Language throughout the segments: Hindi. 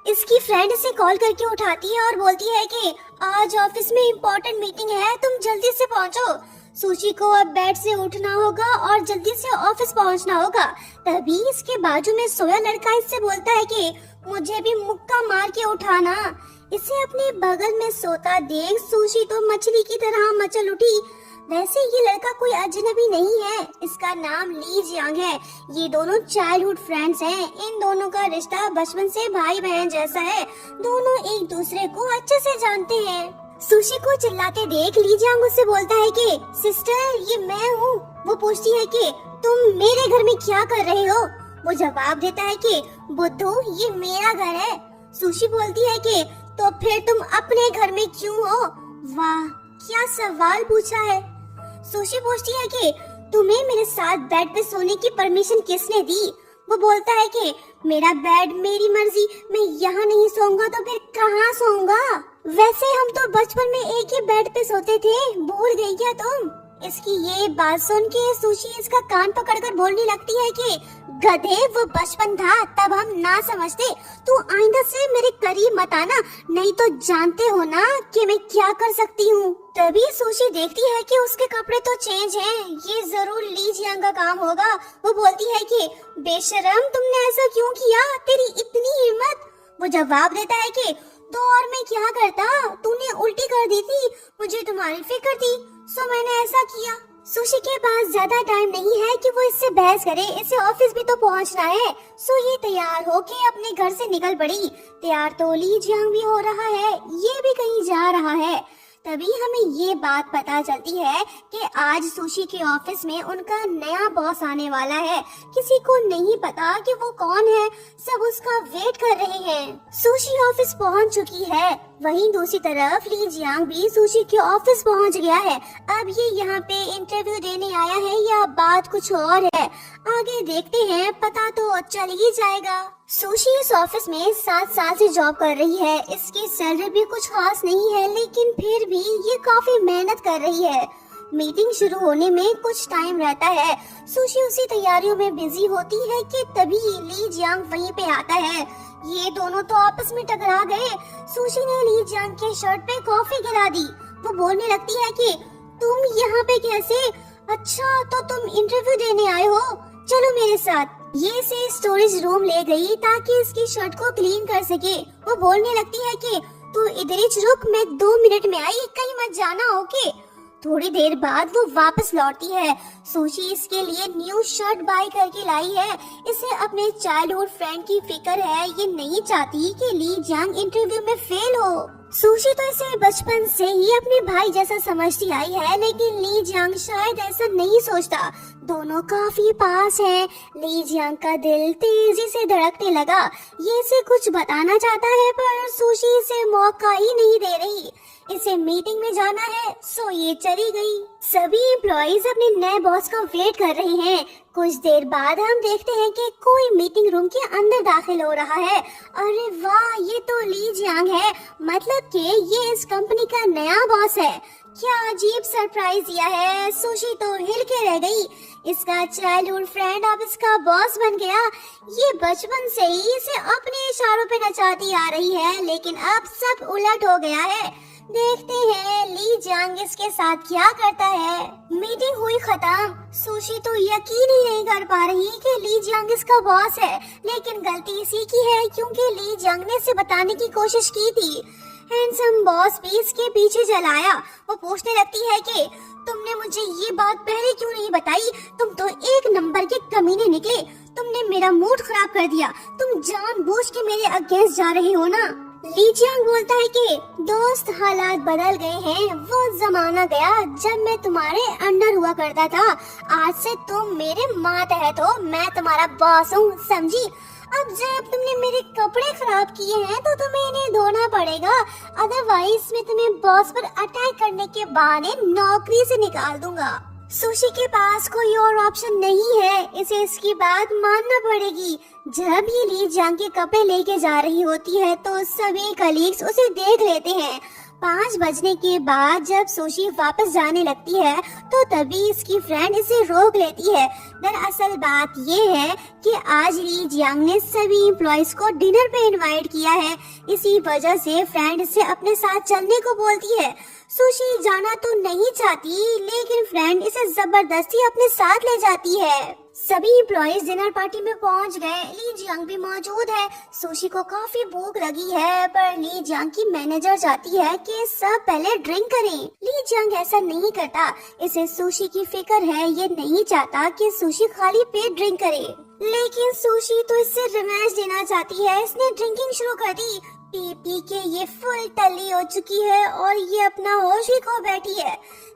इसकी फ्रेंड इसे कॉल करके उठाती है और बोलती है कि आज ऑफिस में इम्पोर्टेंट मीटिंग है, तुम जल्दी से पहुंचो। सुशी को अब बेड से उठना होगा और जल्दी से ऑफिस पहुंचना होगा। तभी इसके बाजू में सोया लड़का इससे बोलता है कि मुझे भी मुक्का मार के उठाना। इसे अपने बगल में सोता देख सुशी तो मछली की तरह मचल उठी। वैसे ये लड़का कोई अजनबी नहीं है, इसका नाम ली जियांग है। ये दोनों चाइल्डहुड फ्रेंड्स हैं। इन दोनों का रिश्ता बचपन से भाई बहन जैसा है। दोनों एक दूसरे को अच्छे से जानते हैं। सुशी को चिल्लाते देख ली जियांग उससे बोलता है कि सिस्टर ये मैं हूँ। वो पूछती है कि तुम मेरे घर में क्या कर रहे हो। वो जवाब देता है कि बुद्धू ये मेरा घर है। सुशी बोलती है कि तो फिर तुम अपने घर में क्यों हो। वाह क्या सवाल पूछा है। सुशी पूछती है कि तुम्हें मेरे साथ बेड पे सोने की परमिशन किसने दी। वो बोलता है कि मेरा बेड मेरी मर्जी, मैं यहाँ नहीं सोऊंगा तो फिर कहाँ सोऊंगा। वैसे हम तो बचपन में एक ही बेड पे सोते थे, भूल गई क्या तुम। इसकी ये बात सुन के सुशी इसका कान पकड़कर बोलने लगती है कि गधे वो बचपन था तब हम ना समझते। तू आइंदा से मेरे करीब मत आना, नहीं तो जानते हो ना कि मैं क्या कर सकती हूँ। तभी सुशी देखती है कि उसके कपड़े तो चेंज हैं, ये जरूर ली जियांग का काम होगा। वो बोलती है कि बेशरम तुमने ऐसा क्यों किया, तेरी इतनी हिम्मत। वो जवाब देता है कि तो और मैं क्या करता, तूने उल्टी कर दी थी, मुझे तुम्हारी फिक्र थी सो मैंने ऐसा किया। सुशी के पास ज्यादा टाइम नहीं है कि वो इससे बहस करे, इसे ऑफिस भी तो पहुंचना है। सो ये तैयार होके अपने घर से निकल पड़ी। तैयार तो ली जियांग भी हो रहा है, ये भी कहीं जा रहा है। तभी हमें ये बात पता चलती है कि आज सुशी के ऑफिस में उनका नया बॉस आने वाला है। किसी को नहीं पता कि वो कौन है, सब उसका वेट कर रहे हैं। सुशी ऑफिस पहुंच चुकी है, वहीं दूसरी तरफ ली जियांग भी सुशी के ऑफिस पहुंच गया है। अब ये यहाँ पे इंटरव्यू देने आया है या बात कुछ और है, आगे देखते हैं, पता तो चल ही जाएगा। सुशी इस ऑफिस में 7 साल से जॉब कर रही है। इसकी सैलरी भी कुछ खास नहीं है, लेकिन फिर भी ये काफी मेहनत कर रही है। मीटिंग शुरू होने में कुछ टाइम रहता है। सुशी उसी तैयारियों में बिजी होती है कि तभी ली जियांग वहीं पे आता है। ये दोनों तो आपस में टकरा गए। सुशी ने ली जियांग के शर्ट पे कॉफी गिरा दी। वो बोलने लगती है कि तुम यहाँ पे कैसे। अच्छा तो तुम इंटरव्यू देने आए हो, चलो मेरे साथ। ये इसे स्टोरेज रूम ले गई ताकि इसकी शर्ट को क्लीन कर सके। वो बोलने लगती है कि तू इधर ही रुक, मैं 2 मिनट में आई, कहीं मत जाना। ओके। थोड़ी देर बाद वो वापस लौटती है। सुशी इसके लिए न्यू शर्ट बाय करके लाई है। इसे अपने चाइल्डहुड फ्रेंड की फिक्र है, ये नहीं चाहती कि ली जियांग इंटरव्यू में फेल हो। सुशी तो इसे बचपन से ही अपने भाई जैसा समझती आई है, लेकिन ली जियांग शायद ऐसा नहीं सोचता। दोनों काफी पास हैं। ली जियांग का दिल तेजी से धड़कने लगा। ये इसे कुछ बताना चाहता है पर सुशी इसे मौका ही नहीं दे रही। इसे मीटिंग में जाना है सो ये चली गई। सभी एम्प्लॉइज अपने नए बॉस का वेट कर रहे हैं। कुछ देर बाद हम देखते हैं कि कोई मीटिंग रूम के अंदर दाखिल हो रहा है। अरे वाह, ये तो ली जियांग है, मतलब कि ये इस कंपनी का नया बॉस है। क्या अजीब सरप्राइज दिया है। सुशी तो हिल के रह गई। इसका चाइल्डहुड फ्रेंड अब इसका बॉस बन गया। ये बचपन से ही इसे अपने इशारों पे नचाती आ रही है, लेकिन अब सब उलट हो गया है। देखते हैं ली जियांग इसके साथ क्या करता है। मीटिंग हुई खत्म। सुशी तो यकीन ही नहीं कर पा रही कि ली जियांग इसका बॉस है, लेकिन गलती इसी की है क्योंकि ली जियांग ने इसे बताने की कोशिश की थी। हैंडसम बॉस भी इसके पीछे चलाया। वो पूछने लगती है कि तुमने मुझे ये बात पहले क्यों नहीं बताई, तुम तो एक नंबर के कमीने निकले, तुमने मेरा मूड खराब कर दिया, तुम जानबूझ के मेरे अगेंस्ट जा रहे हो ना। ली जियांग बोलता है कि दोस्त हालात बदल गए हैं, वो जमाना गया जब मैं तुम्हारे अंडर हुआ करता था। आज से तुम मेरे मातहत हो, मैं तुम्हारा बॉस हूँ, समझी। अब जब तुमने मेरे कपड़े खराब किए हैं तो तुम्हें इन्हें धोना पड़ेगा, अदरवाइज मैं तुम्हें बॉस पर अटैक करने के बहाने नौकरी से निकाल दूंगा। सुशी के पास कोई और ऑप्शन नहीं है, इसे इसकी बात मानना पड़ेगी। जब ये ली जियांग के कपड़े लेके जा रही होती है तो सभी कलीग्स उसे देख लेते हैं। 5 बजने के बाद जब सुशी वापस जाने लगती है तो तभी इसकी फ्रेंड इसे रोक लेती है। दरअसल बात ये है कि आज ली जियांग ने सभी एम्प्लॉइज को डिनर पे इनवाइट किया है। इसी वजह से फ्रेंड इसे अपने साथ चलने को बोलती है। सुशी जाना तो नहीं चाहती लेकिन फ्रेंड इसे जबरदस्ती अपने साथ ले जाती है। सभी एम्प्लॉइज डिनर पार्टी में पहुंच गए। ली जियांग भी मौजूद है। सुशी को काफी भूख लगी है पर ली जियांग की मैनेजर चाहती है कि सब पहले ड्रिंक करें। ली जियांग ऐसा नहीं करता। इसे सुशी की फिक्र है। ये नहीं चाहता कि सुशी खाली पेट ड्रिंक करे। लेकिन सुशी तो इससे रिवेंज लेना चाहती है। इसने ड्रिंकिंग शुरू कर दी। पी पी के ये फुल टल्ली हो चुकी है और ये अपना होश ही खो बैठी है।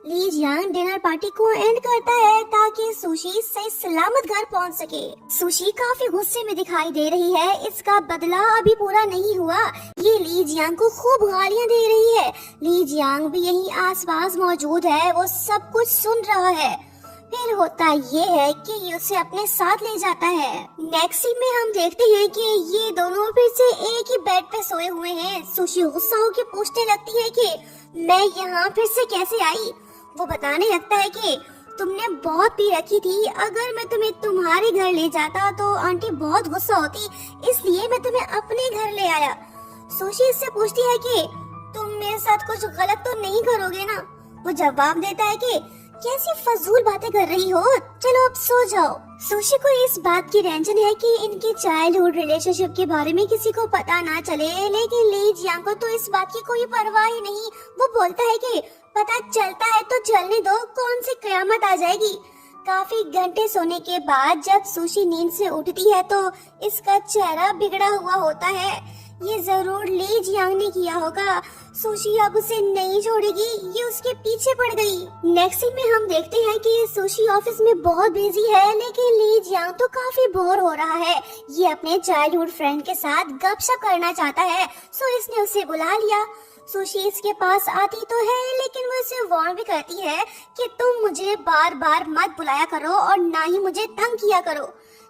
ली जियांग डिनर पार्टी को एंड करता है ताकि सुशी सही सलामत घर पहुंच सके। सुशी काफी गुस्से में दिखाई दे रही है। इसका बदला अभी पूरा नहीं हुआ। ये ली जियांग को खूब गालियां दे रही है। ली जियांग भी यहीं आसपास मौजूद है। वो सब कुछ सुन रहा है। फिर होता ये है कि ये उसे अपने साथ ले जाता है। नेक्स्ट सीन में हम देखते हैं कि ये दोनों फिर से एक ही बेड पे सोए हुए हैं। सुशी गुस्सा होकर पूछने लगती है कि मैं यहाँ फिर से कैसे आई। वो बताने लगता है कि तुमने बहुत पी रखी थी। अगर मैं तुम्हें तुम्हारे घर ले जाता तो आंटी बहुत गुस्सा होती, इसलिए मैं तुम्हें अपने घर ले आया। सुशी इससे पूछती है कि तुम मेरे साथ कुछ गलत तो नहीं करोगे ना। वो जवाब देता है कि कैसी फजूल बातें कर रही हो, चलो अब सो जाओ। सुशी को इस बात की टेंशन है कि इनके चाइल्डहुड रिलेशनशिप के बारे में किसी को पता ना चले, लेकिन ली जियांग को तो इस बात की कोई परवाह ही नहीं। वो बोलता है कि पता चलता है तो चलने दो, कौन सी कयामत आ जाएगी। काफी घंटे सोने के बाद जब सुशी नींद से उठती है तो इसका चेहरा बिगड़ा हुआ होता है। ये जरूर ली जियांग ने किया होगा। सुशी अब उसे नहीं छोड़ेगी। ये उसके पीछे पड़ गई। नेक्स्ट सीन में हम देखते हैं कि सुशी ऑफिस में बहुत बिजी है लेकिन ली जियांग तो काफी बोर हो रहा है। ये अपने चाइल्डहुड फ्रेंड के साथ गपशप करना चाहता है, सो इसने उसे बुला लिया। सुशी इसके पास आती तो है लेकिन वो इसे वार्न भी करती है कि तुम मुझे बार बार मत बुलाया करो और ना ही मुझे तंग किया करो।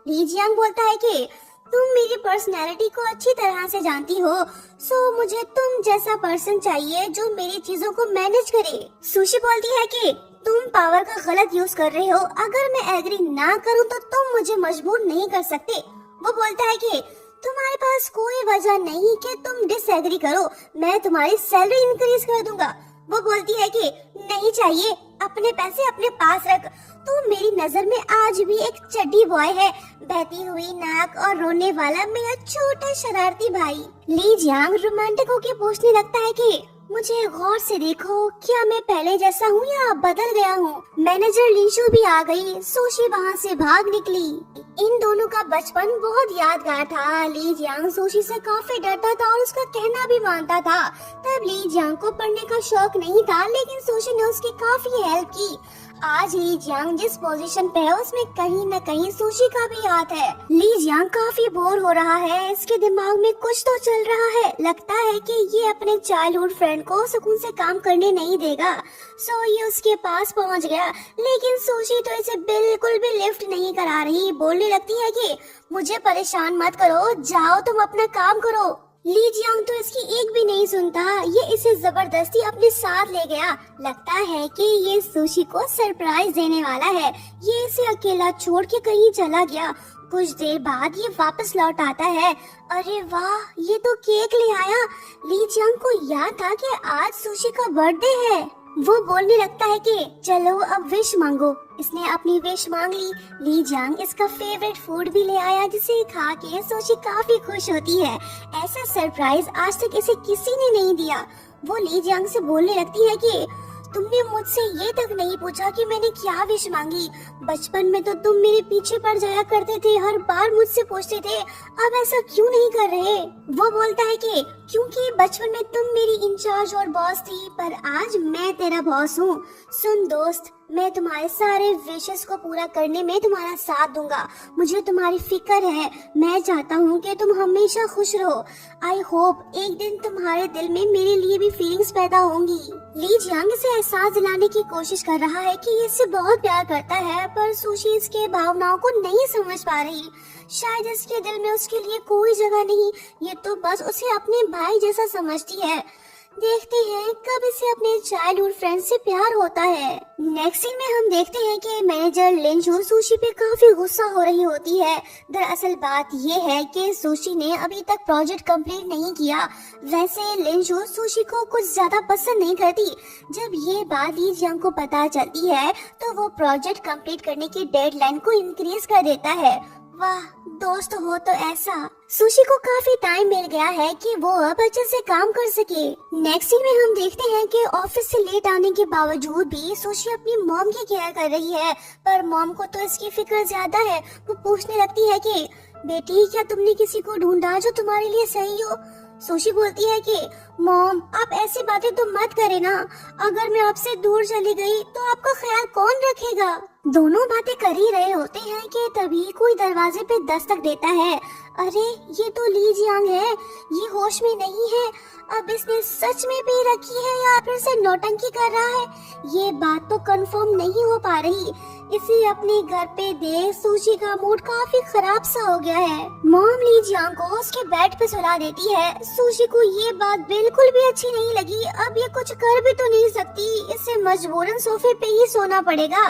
ली जियांग बोलता है कि तुम मेरी पर्सनैलिटी को अच्छी तरह से जानती हो, सो मुझे तुम जैसा पर्सन चाहिए जो मेरी चीजों को मैनेज करे। सुशी बोलती है कि तुम पावर का गलत यूज कर रहे हो। अगर मैं एग्री ना करूं तो तुम मुझे मजबूर नहीं कर सकते। वो बोलता है कि तुम्हारे पास कोई वजह नहीं कि तुम डिसएग्री करो। मैं तुम्हारी सैलरी इंक्रीज कर दूंगा। वो बोलती है कि नहीं चाहिए, अपने पैसे अपने पास रख। तू मेरी नजर में आज भी एक चड्डी बॉय है, बहती हुई नाक और रोने वाला मेरा छोटा शरारती भाई। ली जियांग रोमांटिक होके पूछने लगता है कि मुझे गौर से देखो, क्या मैं पहले जैसा हूँ या बदल गया हूँ। मैनेजर लिंशु भी आ गई। सुशी वहाँ से भाग निकली। इन दोनों का बचपन बहुत यादगार था। ली जियांग सुशी से काफी डरता था और उसका कहना भी मानता था। तब ली जियांग को पढ़ने का शौक नहीं था लेकिन सुशी ने उसकी काफी हेल्प की। आज ली जियांग जिस पोजीशन पे है उसमें कहीं न कहीं सुशी का भी हाथ है। ली जियांग काफी बोर हो रहा है। इसके दिमाग में कुछ तो चल रहा है। लगता है कि ये अपने चाइल्डहुड फ्रेंड को सुकून से काम करने नहीं देगा। सो ये उसके पास पहुंच गया लेकिन सुशी तो इसे बिल्कुल भी लिफ्ट नहीं करा रही। बोलने लगती है कि मुझे परेशान मत करो, जाओ तुम अपना काम करो। ली जियांग तो इसकी एक भी नहीं सुनता। ये इसे जबरदस्ती अपने साथ ले गया। लगता है कि ये सुशी को सरप्राइज देने वाला है। ये इसे अकेला छोड़ के कहीं चला गया। कुछ देर बाद ये वापस लौट आता है। अरे वाह, ये तो केक ले आया। ली जियांग को याद था कि आज सुशी का बर्थडे है। वो बोलने लगता है कि चलो अब विश मांगो। इसने अपनी विश मांग ली। ली जियांग इसका फेवरेट फूड भी ले आया जिसे खा के सुशी काफी खुश होती है। ऐसा सरप्राइज आज तक इसे किसी ने नहीं दिया। वो ली जियांग से बोलने लगती है कि तुमने मुझसे ये तक नहीं पूछा कि मैंने क्या विश मांगी। बचपन में तो तुम मेरे पीछे पड़ जाया करते थे, हर बार मुझसे पूछते थे, अब ऐसा क्यों नहीं कर रहे। वो बोलता है कि क्योंकि बचपन में तुम मेरी इंचार्ज और बॉस थी, पर आज मैं तेरा बॉस हूँ। सुन दोस्त, मैं तुम्हारे सारे विशेस को पूरा करने में तुम्हारा साथ दूंगा। मुझे तुम्हारी फिक्र है। मैं चाहता हूँ कि तुम हमेशा खुश रहो। आई होप एक दिन तुम्हारे दिल में मेरे लिए भी फीलिंग्स पैदा होंगी। ली जियांग से एहसास दिलाने की कोशिश कर रहा है कि ये इससे बहुत प्यार करता है, पर सुशी इसके भावनाओं को नहीं समझ पा रही। शायद इसके दिल में उसके लिए कोई जगह नहीं। ये तो बस उसे अपने भाई जैसा समझती है। देखते हैं कब इसे अपने चाइल्डहुड फ्रेंड से प्यार होता है। नेक्स्ट सीन में हम देखते हैं कि मैनेजर लिंजू सुशी पे काफी गुस्सा हो रही होती है। दरअसल बात ये है कि सुशी ने अभी तक प्रोजेक्ट कंप्लीट नहीं किया। वैसे लिंजू सुशी को कुछ ज्यादा पसंद नहीं करती। जब ये बात ली जियांग को पता चलती है तो वो प्रोजेक्ट कंप्लीट करने की डेडलाइन को इंक्रीज कर देता है। वाह, दोस्त हो तो ऐसा। सुशी को काफी टाइम मिल गया है कि वो अब अच्छे से काम कर सके। नेक्स्ट सीन में हम देखते हैं कि ऑफिस से लेट आने के बावजूद भी सुशी अपनी मॉम की केयर कर रही है, पर मॉम को तो इसकी फिक्र ज्यादा है। वो पूछने लगती है कि बेटी, क्या तुमने किसी को ढूंढा जो तुम्हारे लिए सही हो? सुशी बोलती है कि मॉम, आप ऐसी बातें तो मत करे ना। अगर मैं आपसे दूर चली गई तो आपका ख्याल कौन रखेगा? दोनों बातें कर ही रहे होते हैं कि तभी कोई दरवाजे पे दस्तक देता है। अरे, ये तो ली जियांग है। ये होश में नहीं है। अब इसने सच में पी रखी है या फिर से नौटंकी कर रहा है, ये बात तो कंफर्म नहीं हो पा रही। इसे अपने घर पे देख सुशी का मूड काफी खराब सा हो गया है। मॉम ली जियांग को उसके बेड पे सुला देती है। सुशी को ये बात बिल्कुल भी अच्छी नहीं लगी। अब ये कुछ कर भी तो नहीं सकती, इसे मजबूरन सोफे पे ही सोना पड़ेगा।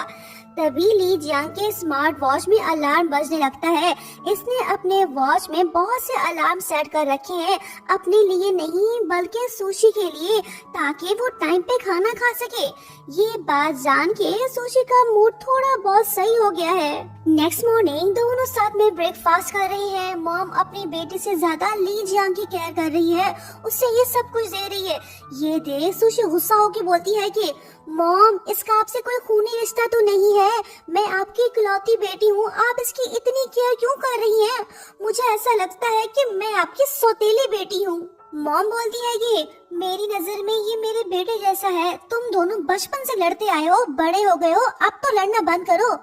तभी ली जियांग के स्मार्ट वॉच में अलार्म बजने लगता है। इसने अपने वॉच में बहुत से अलार्म सेट कर रखे हैं, अपने लिए नहीं बल्कि सुशी के लिए, ताकि वो टाइम पे खाना खा सके। ये बात जान के सुशी का मूड थोड़ा बहुत सही हो गया है। नेक्स्ट मॉर्निंग दोनों साथ में ब्रेकफास्ट कर रही हैं। मॉम अपनी बेटी से ज्यादा ली जियांग की केयर कर रही है, उससे ये सब कुछ दे रही है। ये देख सुशी गुस्सा होकर बोलती है कि मॉम, इसका आपसे कोई खूनी रिश्ता तो नहीं है। मैं आपकी इकलौती बेटी हूँ, आप इसकी इतनी केयर क्यों कर रही हैं? मुझे ऐसा लगता है कि मैं आपकी सौतेली बेटी हूँ। मॉम बोलती है कि मेरी नजर में ये मेरे बेटे जैसा है। तुम दोनों बचपन से लड़ते आए हो, बड़े हो गए हो, अब तो लड़ना बंद करो।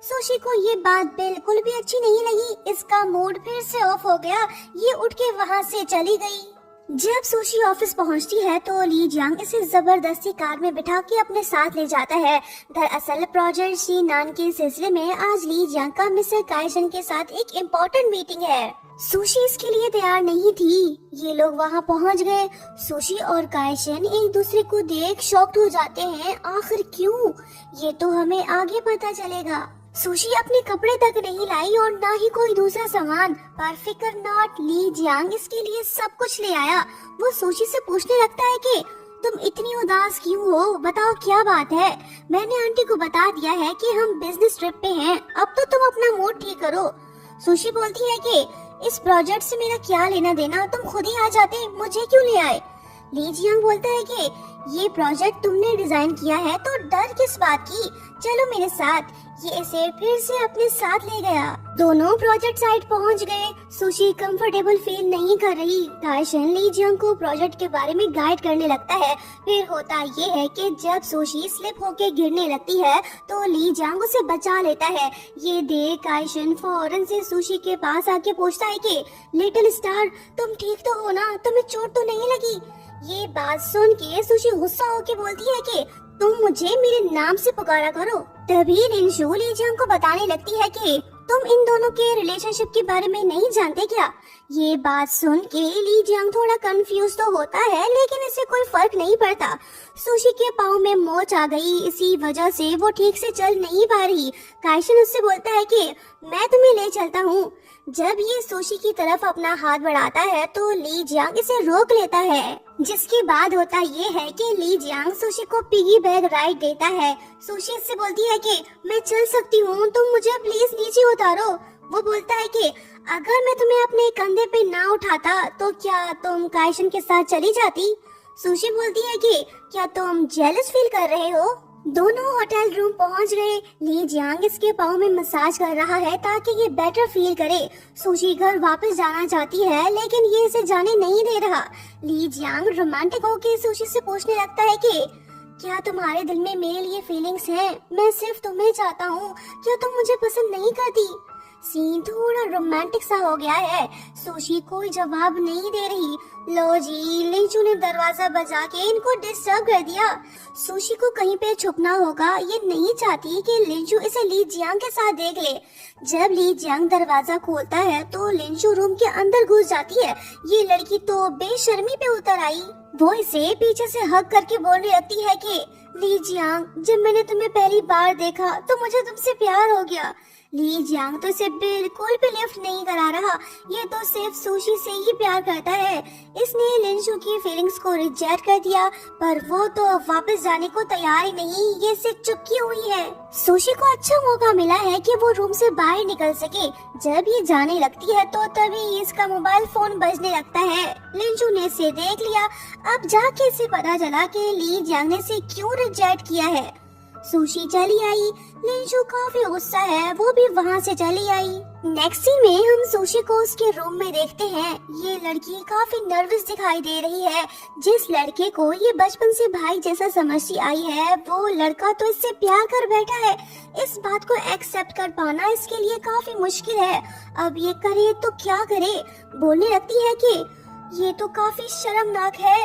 सुशी को ये बात बिल्कुल भी अच्छी नहीं लगी। इसका मूड फिर से ऑफ हो गया। ये उठ के वहाँ से चली गई। जब सुशी ऑफिस पहुंचती है तो ली जियांग इसे जबरदस्ती कार में बिठा के अपने साथ ले जाता है। दरअसल प्रोजेक्ट शी नान के सिलसिले में आज ली जियांग का मिस्टर काइशन के साथ एक इम्पोर्टेंट मीटिंग है। सुशी इसके लिए तैयार नहीं थी। ये लोग वहां पहुंच गए। सुशी और काइशन एक दूसरे को देख शॉक्ड हो जाते हैं। आखिर क्यों, ये तो हमें आगे पता चलेगा। सुशी अपने कपड़े तक नहीं लाई और ना ही कोई दूसरा सामान, पर फिकर नॉट, ली जियांग इसके लिए सब कुछ ले आया। वो सुशी से पूछने लगता है कि तुम इतनी उदास क्यों हो, बताओ क्या बात है? मैंने आंटी को बता दिया है कि हम बिजनेस ट्रिप पे हैं, अब तो तुम अपना मूड ठीक करो। सुशी बोलती है कि इस प्रोजेक्ट से मेरा क्या लेना देना, तुम खुद ही आ जाते, मुझे क्यों ले आए? ली जियांग बोलता है कि ये प्रोजेक्ट तुमने डिजाइन किया है तो डर किस बात की, चलो मेरे साथ। ये इसे फिर से अपने साथ ले गया। दोनों प्रोजेक्ट साइट पहुंच गए। सुशी कंफर्टेबल फील नहीं कर रही। काइशन ली जियांग को प्रोजेक्ट के बारे में गाइड करने लगता है। फिर होता ये है कि जब सुशी स्लिप होके गिरने लगती है तो ली जियांग उसे बचा लेता है। ये देख काइशन फौरन से सुशी के पास आके पूछता है कि लिटिल स्टार, तुम ठीक तो हो ना, तुम्हें चोट तो नहीं लगी? ये बात सुन के सुशी गुस्सा होके बोलती है कि तुम मुझे मेरे नाम से पुकारा करो। तभी लिंशू ली जियांग को बताने लगती है कि तुम इन दोनों के रिलेशनशिप के बारे में नहीं जानते क्या? ये बात सुन के ली जियांग थोड़ा कंफ्यूज तो होता है, लेकिन इसे कोई फर्क नहीं पड़ता। सुशी के पाँव में मोच आ गई, इसी वजह से वो ठीक से चल नहीं पा रही। काइशन उससे बोलता है कि मैं तुम्हें ले चलता हूँ। जब ये सुशी की तरफ अपना हाथ बढ़ाता है तो ली जियांग इसे रोक लेता है। जिसके बाद होता ये है कि ली जियांग सुशी को पिगी बैग राइड देता है। सुशी इससे बोलती है कि मैं चल सकती हूँ, तुम मुझे प्लीज नीचे उतारो। वो बोलता है कि अगर मैं तुम्हें अपने कंधे पे ना उठाता तो क्या तुम काइशन के साथ चली जाती? सुशी बोलती है कि क्या तुम जेलस फील कर रहे हो? दोनों होटल रूम पहुंच गए। ली जियांग इसके पाँव में मसाज कर रहा है ताकि ये बेटर फील करे। सुशी घर वापस जाना चाहती है लेकिन ये इसे जाने नहीं दे रहा। ली जियांग रोमांटिक होकर सुशी से पूछने लगता है कि क्या तुम्हारे दिल में मेरे लिए फीलिंग्स हैं? मैं सिर्फ तुम्हें चाहता हूँ, क्या तुम मुझे पसंद नहीं करती? सीन थोड़ा रोमांटिक सा हो गया है। सुशी कोई जवाब नहीं दे रही। लो जी, लिंचू ने दरवाजा बजा के इनको डिस्टर्ब कर दिया। सुशी को कहीं पे छुपना होगा, ये नहीं चाहती कि लिंचू इसे ली जियांग के साथ देख ले। जब ली जियांग दरवाजा खोलता है तो लिंचू रूम के अंदर घुस जाती है। ये लड़की तो बेशर्मी पे उतर आई। वो इसे पीछे से हग करके बोलने लगती है कि ली जियांग, जब मैंने तुम्हें पहली बार देखा तो मुझे तुमसे प्यार हो गया। ली जियांग तो इसे बिल्कुल भी लिफ्ट नहीं करा रहा, ये तो सिर्फ सुशी से ही प्यार करता है। इसने लिंचू की फीलिंग्स को रिजेक्ट कर दिया, पर वो तो वापस जाने को तैयार ही नहीं, ये सिर्फ चुपकी हुई है। सुशी को अच्छा मौका मिला है कि वो रूम से बाहर निकल सके। जब ये जाने लगती है तो तभी इसका मोबाइल फोन बजने लगता है। लिंचू ने इसे देख लिया। अब जाके इसे पता चला कि ली जियांग ने इसे क्यों रिजेक्ट किया है। सुशी चली आई। लिंचू काफी गुस्सा है, वो भी वहाँ से चली आई। नेक्स्ट सीन में हम सुशी को उसके रूम में देखते हैं। ये लड़की काफी नर्वस दिखाई दे रही है। जिस लड़के को ये बचपन से भाई जैसा समझती आई है, वो लड़का तो इससे प्यार कर बैठा है। इस बात को एक्सेप्ट कर पाना इसके लिए काफी मुश्किल है। अब ये करे तो क्या करे। बोलने लगती है कि ये तो काफी शर्मनाक है।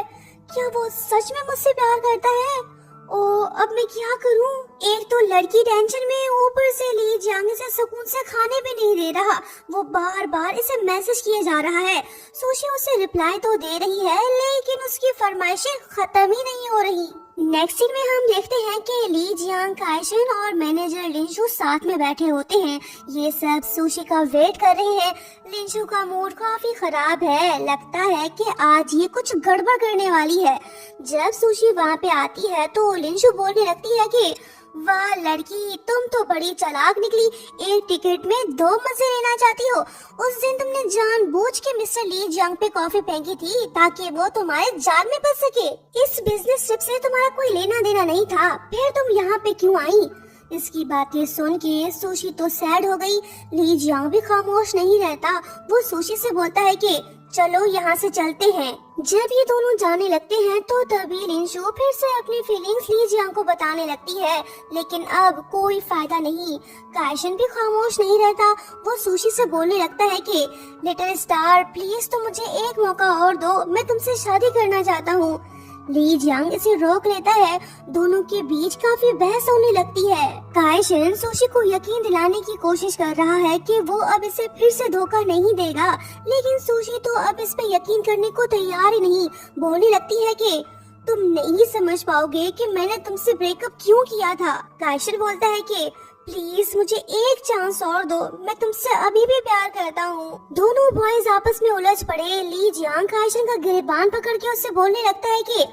क्या वो सच में मुझसे प्यार करता है? ओ, अब मैं क्या करूं? एक तो लड़की टेंशन में, ऊपर से ली जियांग से सुकून से खाने भी नहीं दे रहा। वो बार बार इसे मैसेज किए जा रहा है। सुशी उसे रिप्लाई तो दे रही है, लेकिन उसकी फरमाइशें खत्म ही नहीं हो रही। नेक्स्ट सीन में हम देखते हैं कि ली जियांग, काइशन और मैनेजर लिंचू साथ में बैठे होते हैं। ये सब सुशी का वेट कर रहे हैं। लिंचू का मूड काफी खराब है, लगता है कि आज ये कुछ गड़बड़ करने वाली है। जब सुशी वहाँ पे आती है तो लिंचू बोलने लगती है कि वाह लड़की, तुम तो बड़ी चालाक निकली। एक टिकट में दो मजे लेना चाहती हो। उस दिन तुमने जानबूझ के मिस्टर ली जियांग पे कॉफी फेंकी थी ताकि वो तुम्हारे जाल में फंस सके। इस बिजनेस ट्रिप से तुम्हारा कोई लेना देना नहीं था, फिर तुम यहाँ पे क्यों आई? इसकी बातें सुन के सुशी तो सैड हो गई। ली जियांग भी खामोश नहीं रहता। वो सुशी से बोलता है कि चलो यहाँ से चलते हैं। जब ये दोनों जाने लगते हैं तो तभी लिंचू फिर से अपनी फीलिंग्स ली जियांग को बताने लगती है, लेकिन अब कोई फायदा नहीं। काइशन भी खामोश नहीं रहता। वो सुशी से बोलने लगता है कि लिटिल स्टार, प्लीज तुम मुझे एक मौका और दो, मैं तुमसे शादी करना चाहता हूँ। ली जियांग इसे रोक लेता है। दोनों के बीच काफी बहस होने लगती है। काइशन सुशी को यकीन दिलाने की कोशिश कर रहा है कि वो अब इसे फिर से धोखा नहीं देगा, लेकिन सुशी तो अब इस पे यकीन करने को तैयार ही नहीं। बोलने लगती है कि तुम नहीं समझ पाओगे कि मैंने तुमसे ब्रेकअप क्यों किया था। काइशन बोलता है कि प्लीज मुझे एक चांस और दो, मैं तुमसे अभी भी प्यार करता हूँ। दोनों बॉयज आपस में उलझ पड़े। ली जियांग काइशन का गिरबान पकड़ के उससे बोलने लगता है कि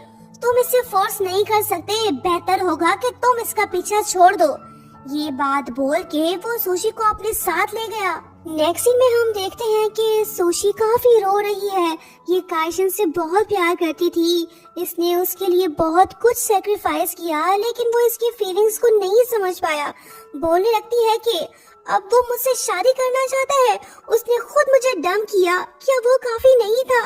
तुम इसे फोर्स नहीं कर सकते, बेहतर होगा कि तुम इसका पीछा छोड़ दो। ये बात बोल के वो सुशी को अपने साथ ले गया। नेक्स्ट सीन में हम देखते हैं कि सुशी काफी रो रही है। ये काइशन से बहुत प्यार करती थी। इसने उसके लिए बहुत कुछ सेक्रीफाइस किया, लेकिन वो इसकी फीलिंग्स को नहीं समझ पाया। बोलने लगती है कि अब वो मुझसे शादी करना चाहता है। उसने खुद मुझे डंप किया, क्या वो काफी नहीं था?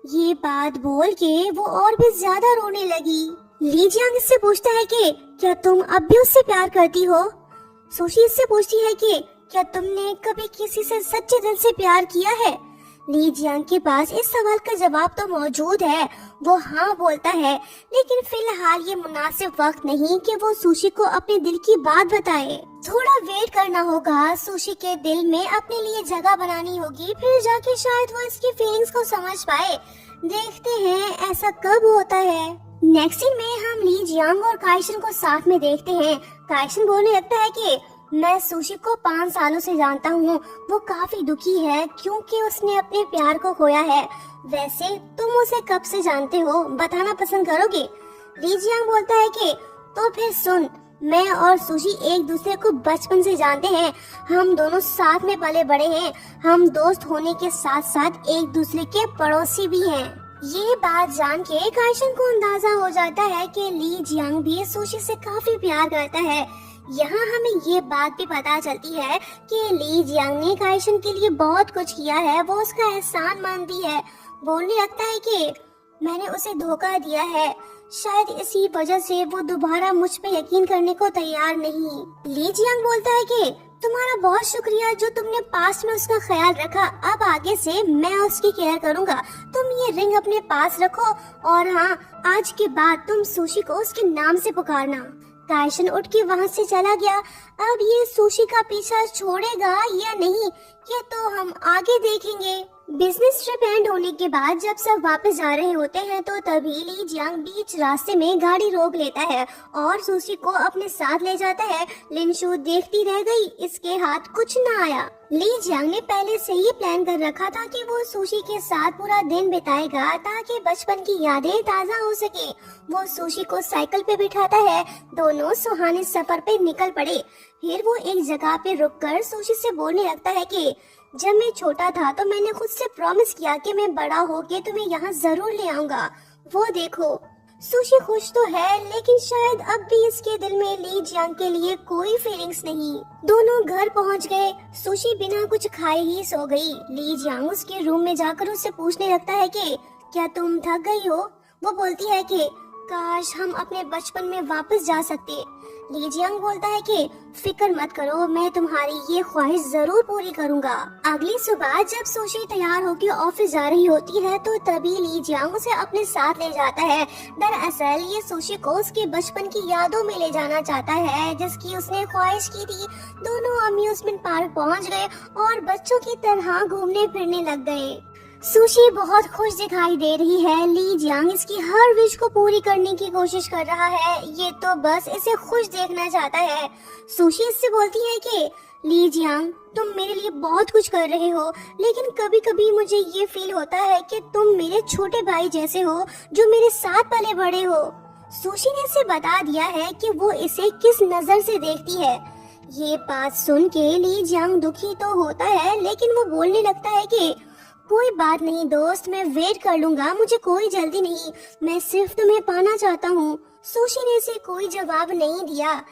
ये बात बोल के वो और भी ज्यादा रोने लगी। ली जियांग इससे पूछता है कि क्या तुम अब भी उससे प्यार करती हो? सुशी इससे पूछती है कि क्या तुमने कभी किसी से सच्चे दिल से प्यार किया है? ली जियांग के पास इस सवाल का जवाब तो मौजूद है। वो हाँ बोलता है, लेकिन फिलहाल ये मुनासिब वक्त नहीं कि वो सुशी को अपने दिल की बात बताए। थोड़ा वेट करना होगा, सुशी के दिल में अपने लिए जगह बनानी होगी, फिर जाके शायद वो इसकी फीलिंग्स को समझ पाए। देखते हैं ऐसा कब होता है। नेक्स्ट सीन में हम ली जियांग और काइशन को साथ में देखते हैं। काइशन बोलने लगता है कि मैं सुशी को 5 सालों से जानता हूँ। वो काफी दुखी है क्योंकि उसने अपने प्यार को खोया है। वैसे तुम उसे कब से जानते हो, बताना पसंद करोगे? ली जियांग बोलता है कि तो फिर सुन, मैं और सुशी एक दूसरे को बचपन से जानते हैं। हम दोनों साथ में पले बड़े हैं। हम दोस्त होने के साथ साथ एक दूसरे के पड़ोसी भी हैं। ये बात जान के काइशन को अंदाजा हो जाता है कि ली जियांग भी सुशी से काफी प्यार करता है। यहाँ हमें ये बात भी पता चलती है कि ली जियांग ने काइशन के लिए बहुत कुछ किया है, वो उसका एहसान मानती है। बोलने लगता है कि मैंने उसे धोखा दिया है, शायद इसी वजह से वो दोबारा मुझ पे यकीन करने को तैयार नहीं। ली जियांग बोलता है कि तुम्हारा बहुत शुक्रिया जो तुमने पास में उसका ख्याल रखा। अब आगे से मैं उसकी केयर करूंगा। तुम ये रिंग अपने पास रखो और हाँ, आज के बाद तुम सुशी को उसके नाम से पुकारना। काइशन उठ के वहाँ से चला गया। अब ये सुशी का पीछा छोड़ेगा या नहीं, ये तो हम आगे देखेंगे। बिजनेस ट्रिप एंड होने के बाद जब सब वापस जा रहे होते हैं तो तभी ली जियांग बीच रास्ते में गाड़ी रोक लेता है और सुशी को अपने साथ ले जाता है। लिनशु देखती रह गई, इसके हाथ कुछ न आया। ली जियांग ने पहले से ही प्लान कर रखा था कि वो सुशी के साथ पूरा दिन बिताएगा ताकि बचपन की यादें ताज़ा हो सके। वो सुशी को साइकिल पे बिठाता है, दोनों सुहाने सफर पे निकल पड़े। फिर वो एक जगह पे रुककर सुशी से बोलने लगता है कि जब मैं छोटा था तो मैंने खुद से प्रॉमिस किया कि मैं बड़ा होके तुम्हें यहाँ जरूर ले आऊंगा। वो देखो। सुशी खुश तो है लेकिन शायद अब भी इसके दिल में ली जियांग के लिए कोई फीलिंग्स नहीं। दोनों घर पहुँच गए। सुशी बिना कुछ खाए ही सो गई। ली जियांग उसके रूम में जाकर उससे पूछने लगता है कि क्या तुम थक गई हो? वो बोलती है कि काश हम अपने बचपन में वापस जा सकते। ली जियांग बोलता है कि फिक्र मत करो, मैं तुम्हारी ये ख्वाहिश जरूर पूरी करूंगा। अगली सुबह जब सुशी तैयार होकर ऑफिस जा रही होती है तो तभी ली जियांग उसे अपने साथ ले जाता है। दरअसल ये सुशी को उसके बचपन की यादों में ले जाना चाहता है जिसकी उसने ख्वाहिश की थी। दोनों अम्यूजमेंट पार्क पहुँच गए और बच्चों की तरह घूमने फिरने लग गए। सुशी बहुत खुश दिखाई दे रही है। ली जियांग इसकी हर विश को पूरी करने की कोशिश कर रहा है। ये तो बस इसे खुश देखना चाहता है। सुशी इससे बोलती है कि ली जियांग, तुम मेरे लिए बहुत कुछ कर रहे हो लेकिन कभी कभी मुझे ये फील होता है कि तुम मेरे छोटे भाई जैसे हो जो मेरे साथ पले बड़े हो। सुशी ने इसे बता दिया है कि वो इसे किस नजर से देखती है। ये बात सुन के ली जियांग दुखी तो होता है लेकिन वो बोलने लगता है कि कोई बात नहीं दोस्त, मैं वेट कर लूंगा, मुझे कोई जल्दी नहीं, मैं सिर्फ तुम्हें पाना चाहता हूँ। सुशी ने इसे कोई जवाब नहीं दिया।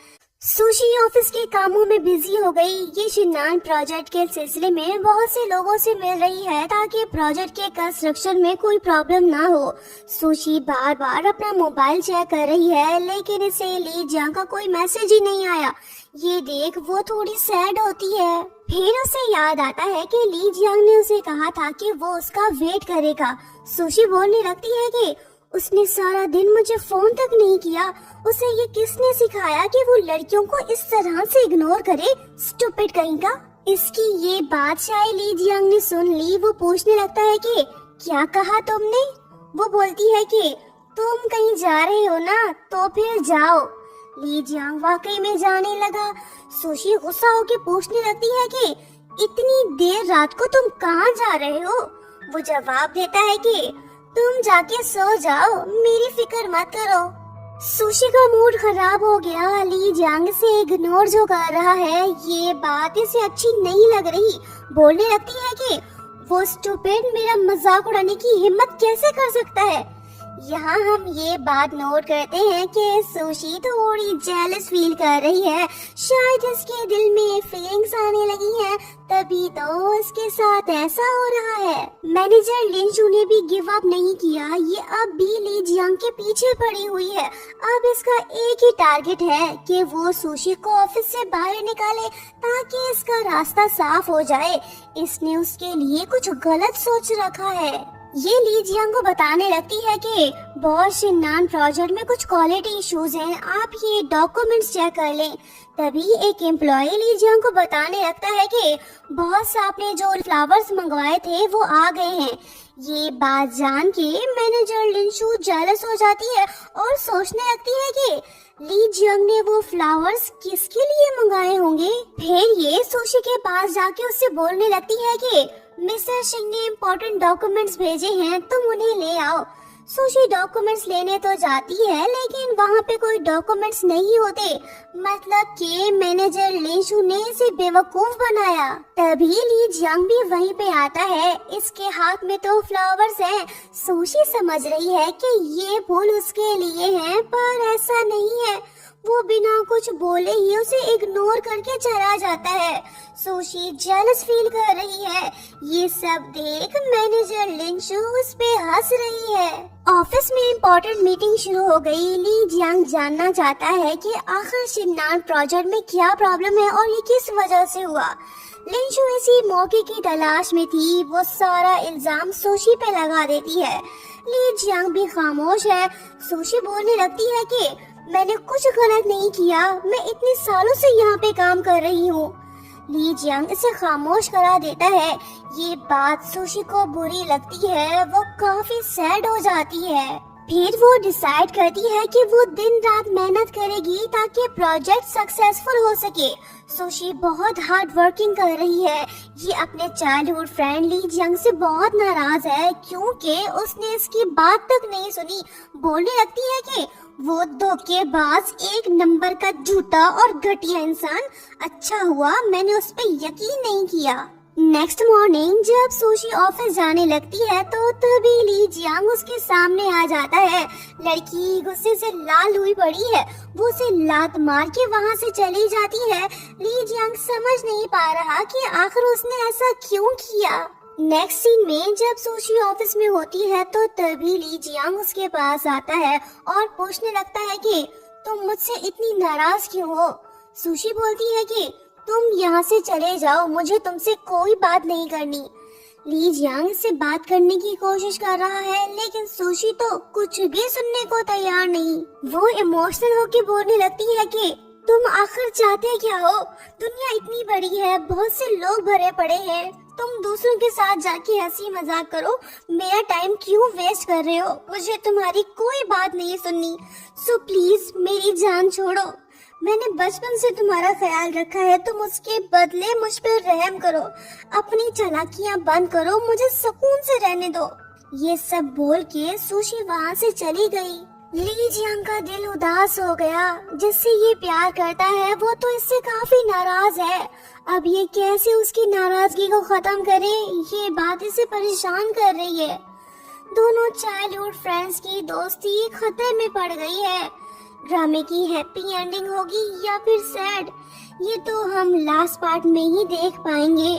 सुशी ऑफिस के कामों में बिजी हो गई। ये शिनान प्रोजेक्ट के सिलसिले में बहुत से लोगों से मिल रही है ताकि प्रोजेक्ट के कंस्ट्रक्शन में कोई प्रॉब्लम ना हो। सुशी बार बार अपना मोबाइल चेक कर रही है लेकिन इसे ली जियांग का कोई मैसेज ही नहीं आया। ये देख वो थोड़ी सैड होती है। फिर उसे याद आता है कि ली जियांग ने उसे कहा था कि वो उसका वेट करेगा। सुशी बोलने लगती है कि उसने सारा दिन मुझे फोन तक नहीं किया। उसे ये किसने सिखाया कि वो लड़कियों को इस तरह से इग्नोर करे? स्टूपिड कहीं का। इसकी ये बात शायद ली जियांग ने सुन ली। वो पूछने लगता है कि क्या कहा तुमने? वो बोलती है कि तुम कहीं जा रहे हो ना, तो फिर जाओ। ली जियांग वाकई में जाने लगा। सुशी गुस्सा होकर पूछने लगती है कि इतनी देर रात को तुम कहाँ जा रहे हो? वो जवाब देता है कि तुम जाके सो जाओ, मेरी फिक्र मत करो। सुशी का मूड खराब हो गया। ली जियांग से इग्नोर जो कर रहा है ये बात इसे अच्छी नहीं लग रही। बोलने लगती है कि वो स्टूपिड मेरा मजाक उड़ाने की हिम्मत कैसे कर सकता है। यहाँ हम ये बात नोट करते हैं कि सुशी थोड़ी जेलस फील कर रही है। शायद इसके दिल में फीलिंग्स आने लगी हैं, तभी तो इसके साथ ऐसा हो रहा है। मैनेजर लिनशु ने भी गिव अप नहीं किया। ये अब भी ली जियांग के पीछे पड़ी हुई है। अब इसका एक ही टारगेट है कि वो सुशी को ऑफिस से बाहर निकाले ताकि इसका रास्ता साफ हो जाए। इसने उसके लिए कुछ गलत सोच रखा है। ये ली जियांग को बताने लगती है कि बॉस शिनान प्रोजेक्ट में कुछ क्वालिटी इश्यूज हैं, आप ये डॉक्यूमेंट्स चेक कर लें। तभी एक एम्प्लॉय ली जियांग को बताने लगता है कि बॉस आपने जो फ्लावर्स मंगवाए थे वो आ गए हैं। ये बात जान के मैनेजर लिनशु जेलस हो जाती है और सोचने लगती है कि ली जियांग ने वो फ्लावर्स किसके लिए मंगाए होंगे। फिर ये सुशी के पास जाके उससे बोलने लगती है कि मिस्टर सिंह ने इम्पोर्टेंट डॉक्यूमेंट्स भेजे हैं, तुम उन्हें ले आओ। सुशी डॉक्यूमेंट्स लेने तो जाती है लेकिन वहाँ पे कोई डॉक्यूमेंट्स नहीं होते। मतलब कि मैनेजर लिनशु ने इसे बेवकूफ बनाया। तभी ली जियांग भी वहीं पे आता है। इसके हाथ में तो फ्लावर्स हैं। सुशी समझ रही है कि ये फूल उसके लिए हैं, पर ऐसा नहीं है। वो बिना कुछ बोले ही उसे इग्नोर करके चला जाता है। सुशी जेलस फील कर रही है। ये सब देख मैनेजर लिंशु उस पे हंस रही है। ऑफिस में इम्पोर्टेंट मीटिंग शुरू हो गई। ली जियांग जानना चाहता है कि आखिर शिननान प्रोजेक्ट में क्या प्रॉब्लम है और ये किस वजह से हुआ। लिंशु इसी मौके की तलाश में थी। वो सारा इल्जाम सुशी पे लगा देती है। ली जियांग भी खामोश है। सुशी बोलने लगती है कि मैंने कुछ गलत नहीं किया, मैं इतने सालों से यहाँ पे काम कर रही हूँ। ली जियांग इसे खामोश करा देता है। ये बात सुशी को बुरी लगती है। वो काफी सैड हो जाती है। फिर वो डिसाइड करती है कि वो दिन रात मेहनत करेगी ताकि प्रोजेक्ट सक्सेसफुल हो सके। सुशी बहुत हार्ड वर्किंग कर रही है। ये अपने चाइल्डहुड फ्रेंड ली जियांग से बहुत नाराज है क्योंकि उसने इसकी बात तक नहीं सुनी। बोलने लगती है कि वो धोखेबाज, एक नंबर का झूठा और घटिया इंसान। अच्छा हुआ मैंने उस पर यकीन नहीं किया। नेक्स्ट मॉर्निंग जब सुशी ऑफिस जाने लगती है तो तभी ली जियांग उसके सामने आ जाता है। लड़की गुस्से से लाल हुई पड़ी है। वो उसे लात मार के वहाँ से चली जाती है। ली जियांग समझ नहीं पा रहा कि आखिर उसने ऐसा क्यों किया। नेक्स्ट सीन में जब सुशी ऑफिस में होती है तो तभी ली जियांग उसके पास आता है और पूछने लगता है कि तुम मुझसे इतनी नाराज क्यों हो। सुशी बोलती है कि तुम यहाँ से चले जाओ, मुझे तुमसे कोई बात नहीं करनी। ली जियांग से बात करने की कोशिश कर रहा है लेकिन सुशी तो कुछ भी सुनने को तैयार नहीं। वो इमोशनल होके बोलने लगती है कि तुम आखिर चाहते क्या हो। दुनिया इतनी बड़ी है, बहुत से लोग भरे पड़े हैं। तुम दूसरों के साथ जाके हंसी मजाक करो, मेरा टाइम क्यों वेस्ट कर रहे हो। मुझे तुम्हारी कोई बात नहीं सुननी। सो प्लीज मेरी जान छोड़ो। मैंने बचपन से तुम्हारा ख्याल रखा है, तुम उसके बदले मुझ पर रहम करो। अपनी चालाकियां बंद करो, मुझे सुकून से रहने दो। ये सब बोल के सुशी वहाँ से चली गई। ली जियांग का दिल उदास हो गया। जिससे ये प्यार करता है वो तो इससे काफी नाराज है। अब ये कैसे उसकी नाराजगी को खत्म करे, ये बात इसे परेशान कर रही है। दोनों चाइल्डहुड फ्रेंड्स की दोस्ती खतरे में पड़ गई है। ड्रामे की हैप्पी एंडिंग होगी या फिर सैड, ये तो हम लास्ट पार्ट में ही देख पाएंगे।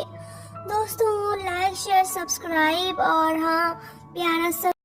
दोस्तों लाइक शेयर सब्सक्राइब और हाँ प्यारा सा